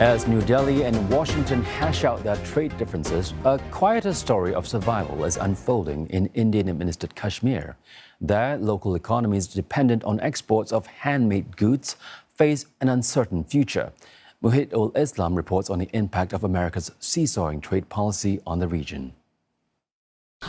As New Delhi and Washington hash out their trade differences, a quieter story of survival is unfolding in Indian-administered Kashmir. There, local economies dependent on exports of handmade goods face an uncertain future. Muhit-ul-Islam reports on the impact of America's seesawing trade policy on the region.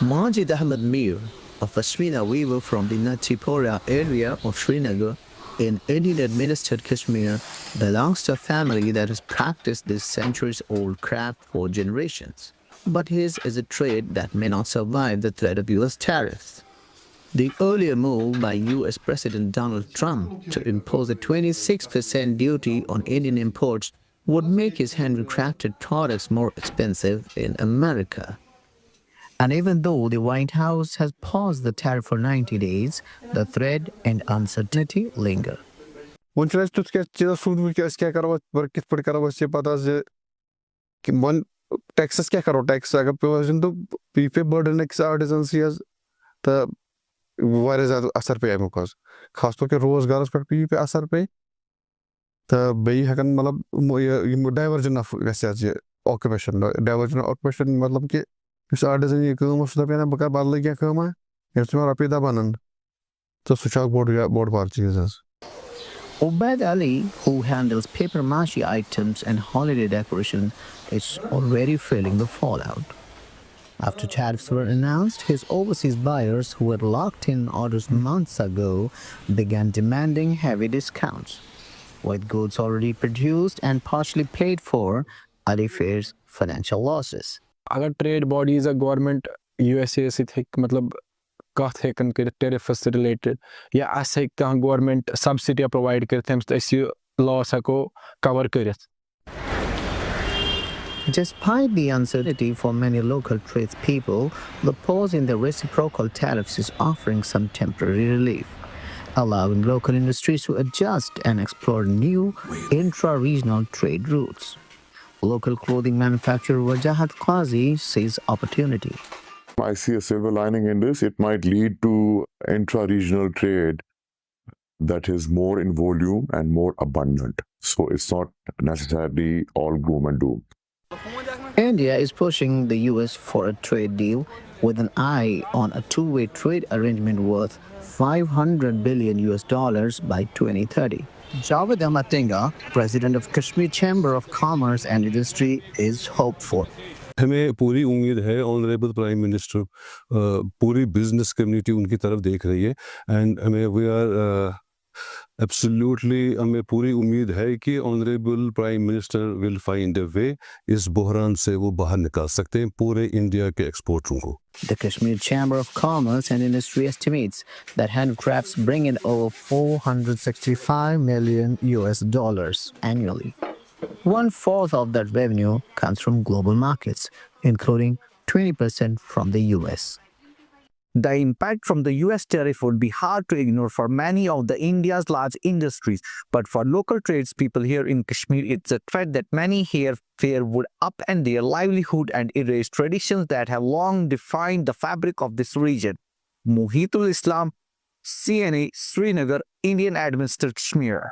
Majid Ahmed Mir, a Pashmina weaver from the Natipora area of Srinagar in Indian-administered Kashmir, belongs to a family that has practiced this centuries-old craft for generations. But his is a trade that may not survive the threat of U.S. tariffs. The earlier move by U.S. President Donald Trump to impose a 26% duty on Indian imports would make his handicrafted products more expensive in America. And even though the White House has paused the tariff for 90 days, the threat and uncertainty linger. Texas क्या करो tax अगर provision तो पे burden एक artesian seize तो वारे ज़्यादा असर पे आए मुकास खास तौर पे रोजगार पर पे असर पे तो बे हकन मतलब ये डाइवर्जन ऑफ वैसे ऑक्यूपेशन मतलब कि इस आर्टिजन ये काम उसने पे ना बकार बाल क्या काम है इसमें आप इधर बनन तो सुचाक बोर्ड बार चीज़ Ubaid Ali, who handles paper mache items and holiday decoration, is already feeling the fallout. After tariffs were announced, his overseas buyers who had locked in orders months ago began demanding heavy discounts. With goods already produced and partially paid for, Ali fears financial losses. अगर trade bodies or government USA से थे मतलब कथ हेकन कर tariffs से related या ऐसे कहाँ government subsidy provide करते हैं तो ऐसी loss को cover करत. Despite the uncertainty for many local tradespeople, the pause in the reciprocal tariffs is offering some temporary relief, allowing local industries to adjust and explore new intra-regional trade routes. Local clothing manufacturer Wajahat Qazi sees opportunity. I see a silver lining in this. It might lead to intra-regional trade that is more in volume and more abundant. So it's not necessarily all gloom and doom. India is pushing the U.S. for a trade deal with an eye on a two-way trade arrangement worth $500 billion by 2030. Javed Amatinga, president of Kashmir Chamber of Commerce and Industry, is hopeful. हमें पूरी उम्मीद है honourable prime minister पूरी business community उनकी तरफ देख रही है एंड हमें वी आर एब्सोल्युटली हमें पूरी उम्मीद है कि honourable prime minister will find a way इस बहरान से वो बाहर निकाल सकते हैं पूरे इंडिया के एक्सपोर्टरों को. The Kashmir Chamber of Commerce and Industry estimates that handicrafts bring in over $465 million annually. 1/4 of that revenue comes from global markets, including 20% from the U.S. The impact from the U.S. tariff would be hard to ignore for many of India's large industries, but for local tradespeople here in Kashmir, it's a threat that many here fear would upend their livelihood and erase traditions that have long defined the fabric of this region. Muhit-ul-Islam, CNA, Srinagar, Indian administered Kashmir.